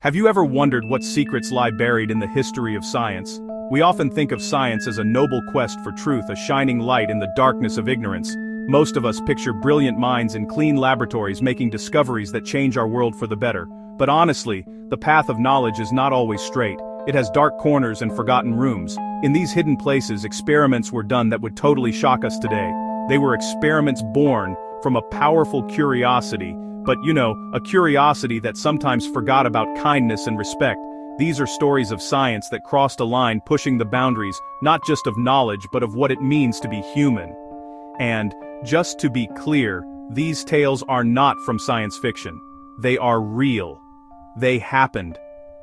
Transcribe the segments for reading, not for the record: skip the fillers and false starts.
Have you ever wondered what secrets lie buried in the history of science? We often think of science as a noble quest for truth, a shining light in the darkness of ignorance. Most of us picture brilliant minds in clean laboratories making discoveries that change our world for the better. But honestly, the path of knowledge is not always straight. It has dark corners and forgotten rooms. In these hidden places, experiments were done that would totally shock us today. They were experiments born from a powerful curiosity, but a curiosity that sometimes forgot about kindness and respect. These are stories of science that crossed a line pushing the boundaries, not just of knowledge but of what it means to be human. And, just to be clear, these tales are not from science fiction. They are real. They happened.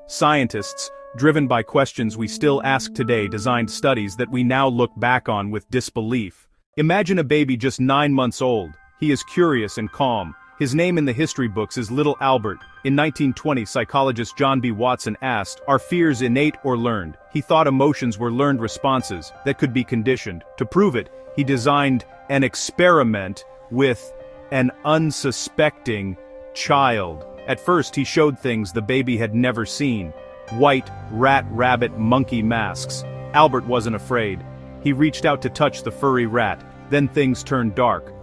Scientists, driven by questions we still ask today, designed studies that we now look back on with disbelief. Imagine a baby just 9 months old. He is curious and calm. His name in the history books is Little Albert. In 1920, psychologist John B. Watson asked, "Are fears innate or learned?" He thought emotions were learned responses that could be conditioned. To prove it, he designed an experiment with an unsuspecting child. At first, he showed things the baby had never seen. White, rat, rabbit, monkey masks. Albert wasn't afraid. He reached out to touch the furry rat. Then things turned dark.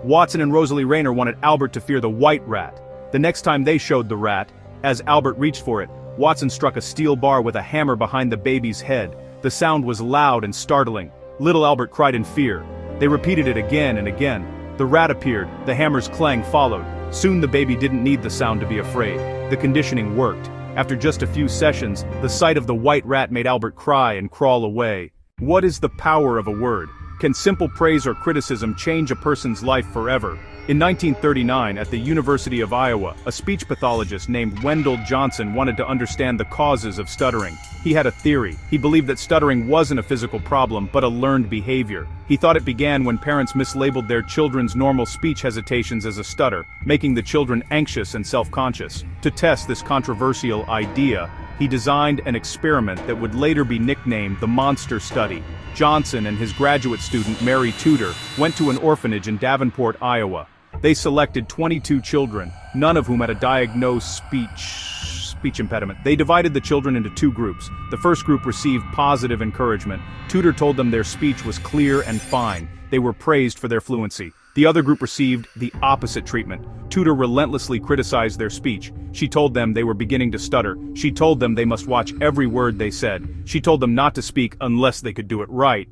Watson and Rosalie Rayner wanted Albert to fear the white rat. The next time they showed the rat, as Albert reached for it, Watson struck a steel bar with a hammer behind the baby's head. The sound was loud and startling. Little Albert cried in fear. They repeated it again and again. The rat appeared, the hammer's clang followed. Soon the baby didn't need the sound to be afraid. The conditioning worked. After just a few sessions, the sight of the white rat made Albert cry and crawl away. What is the power of a word? Can simple praise or criticism change a person's life forever? In 1939, at the University of Iowa, a speech pathologist named Wendell Johnson wanted to understand the causes of stuttering. He had a theory. He believed that stuttering wasn't a physical problem, but a learned behavior. He thought it began when parents mislabeled their children's normal speech hesitations as a stutter, making the children anxious and self-conscious. To test this controversial idea, he designed an experiment that would later be nicknamed the Monster Study. Johnson and his graduate student Mary Tudor went to an orphanage in Davenport, Iowa. They selected 22 children, none of whom had a diagnosed speech impediment. They divided the children into two groups. The first group received positive encouragement. Tudor told them their speech was clear and fine. They were praised for their fluency. The other group received the opposite treatment. Tudor relentlessly criticized their speech. She told them they were beginning to stutter. She told them they must watch every word they said. She told them not to speak unless they could do it right.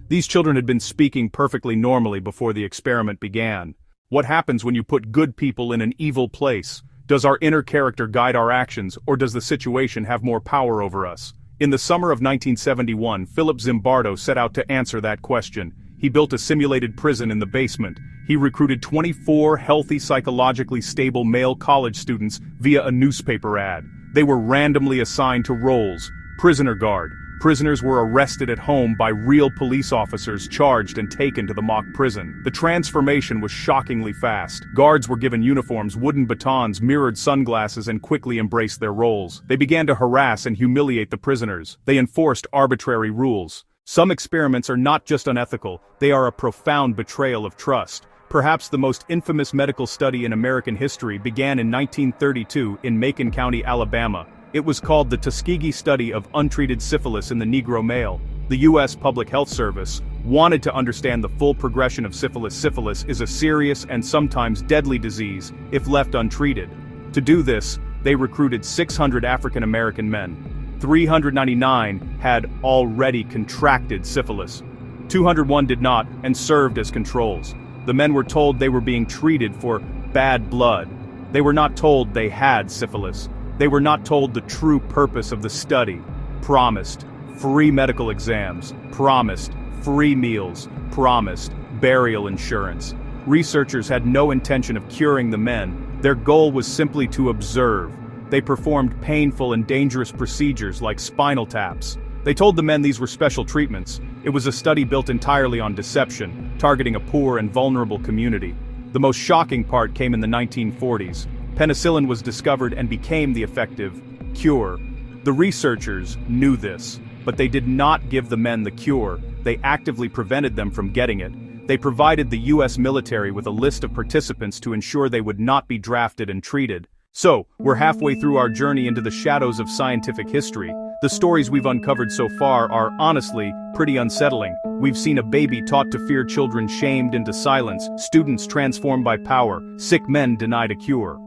These children had been speaking perfectly normally before the experiment began. What happens when you put good people in an evil place? Does our inner character guide our actions, or does the situation have more power over us? In the summer of 1971, Philip Zimbardo set out to answer that question. He built a simulated prison in the basement. He recruited 24 healthy, psychologically stable male college students via a newspaper ad. They were randomly assigned to roles. Prisoner guard. Prisoners were arrested at home by real police officers, charged and taken to the mock prison. The transformation was shockingly fast. Guards were given uniforms, wooden batons, mirrored sunglasses, and quickly embraced their roles. They began to harass and humiliate the prisoners. They enforced arbitrary rules. Some experiments are not just unethical, they are a profound betrayal of trust. Perhaps the most infamous medical study in American history began in 1932 in Macon County, Alabama. It was called the Tuskegee Study of Untreated Syphilis in the Negro Male. The U.S. Public Health Service wanted to understand the full progression of syphilis. Syphilis is a serious and sometimes deadly disease if left untreated. To do this, they recruited 600 African American men. 399 had already contracted syphilis. 201 did not and served as controls. The men were told they were being treated for bad blood. They were not told they had syphilis. They were not told the true purpose of the study. Promised free medical exams, promised free meals, promised burial insurance. Researchers had no intention of curing the men. Their goal was simply to observe. They performed painful and dangerous procedures like spinal taps. They told the men these were special treatments. It was a study built entirely on deception, targeting a poor and vulnerable community. The most shocking part came in the 1940s. Penicillin was discovered and became the effective cure. The researchers knew this, but they did not give the men the cure. They actively prevented them from getting it. They provided the U.S. military with a list of participants to ensure they would not be drafted and treated. So, we're halfway through our journey into the shadows of scientific history. The stories we've uncovered so far are, honestly, pretty unsettling. We've seen a baby taught to fear, children shamed into silence, students transformed by power, sick men denied a cure.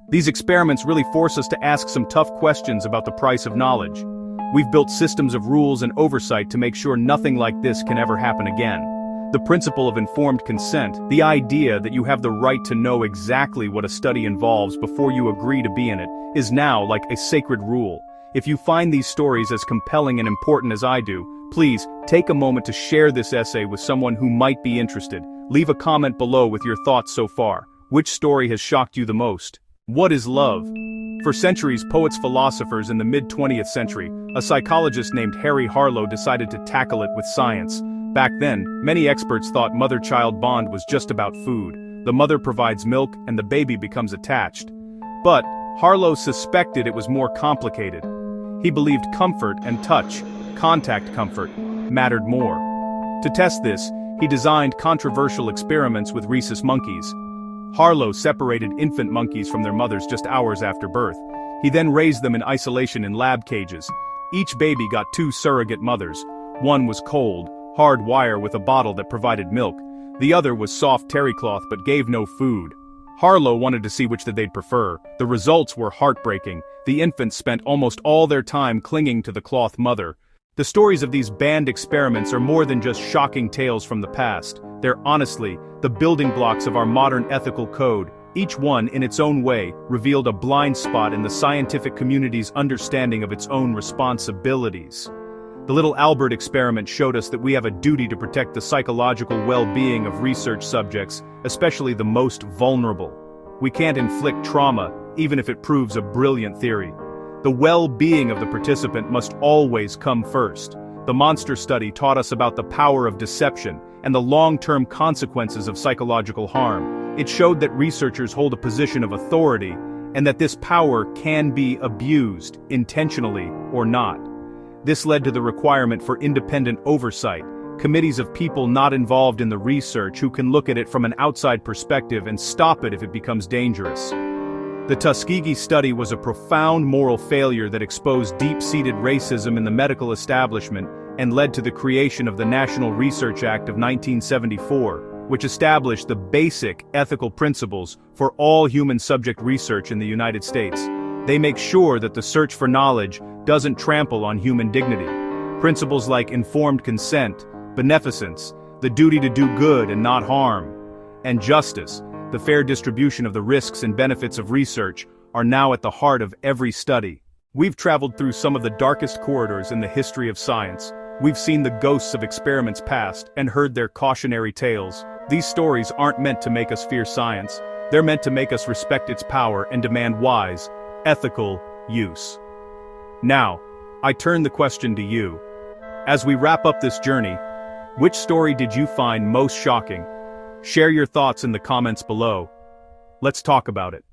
These experiments really force us to ask some tough questions about the price of knowledge. We've built systems of rules and oversight to make sure nothing like this can ever happen again. The principle of informed consent, the idea that you have the right to know exactly what a study involves before you agree to be in it, is now like a sacred rule. If you find these stories as compelling and important as I do, please take a moment to share this essay with someone who might be interested. Leave a comment below with your thoughts so far. Which story has shocked you the most? What is love? For centuries, poets, philosophers in the mid-20th century, a psychologist named Harry Harlow decided to tackle it with science. Back then, many experts thought mother-child bond was just about food. The mother provides milk and the baby becomes attached. But Harlow suspected it was more complicated. He believed comfort and touch, contact comfort, mattered more. To test this, he designed controversial experiments with rhesus monkeys. Harlow separated infant monkeys from their mothers just hours after birth. He then raised them in isolation in lab cages. Each baby got 2 surrogate mothers. One was cold, hard wire with a bottle that provided milk. The other was soft terry cloth but gave no food. Harlow wanted to see which they'd prefer. The results were heartbreaking. The infants spent almost all their time clinging to the cloth mother. The stories of these banned experiments are more than just shocking tales from the past. They're honestly the building blocks of our modern ethical code. Each one, in its own way, revealed a blind spot in the scientific community's understanding of its own responsibilities. The little Albert experiment showed us that we have a duty to protect the psychological well-being of research subjects, especially the most vulnerable. We can't inflict trauma, even if it proves a brilliant theory. The well-being of the participant must always come first. The monster study taught us about the power of deception and the long-term consequences of psychological harm. It showed that researchers hold a position of authority, and that this power can be abused, intentionally or not. This led to the requirement for independent oversight, committees of people not involved in the research who can look at it from an outside perspective and stop it if it becomes dangerous. The Tuskegee study was a profound moral failure that exposed deep-seated racism in the medical establishment and led to the creation of the National Research Act of 1974, which established the basic ethical principles for all human subject research in the United States. They make sure that the search for knowledge doesn't trample on human dignity. Principles like informed consent, beneficence, the duty to do good and not harm, and justice, the fair distribution of the risks and benefits of research, are now at the heart of every study. We've traveled through some of the darkest corridors in the history of science. We've seen the ghosts of experiments past and heard their cautionary tales. These stories aren't meant to make us fear science. They're meant to make us respect its power and demand wise, ethical use. Now, I turn the question to you. As we wrap up this journey, which story did you find most shocking? Share your thoughts in the comments below. Let's talk about it.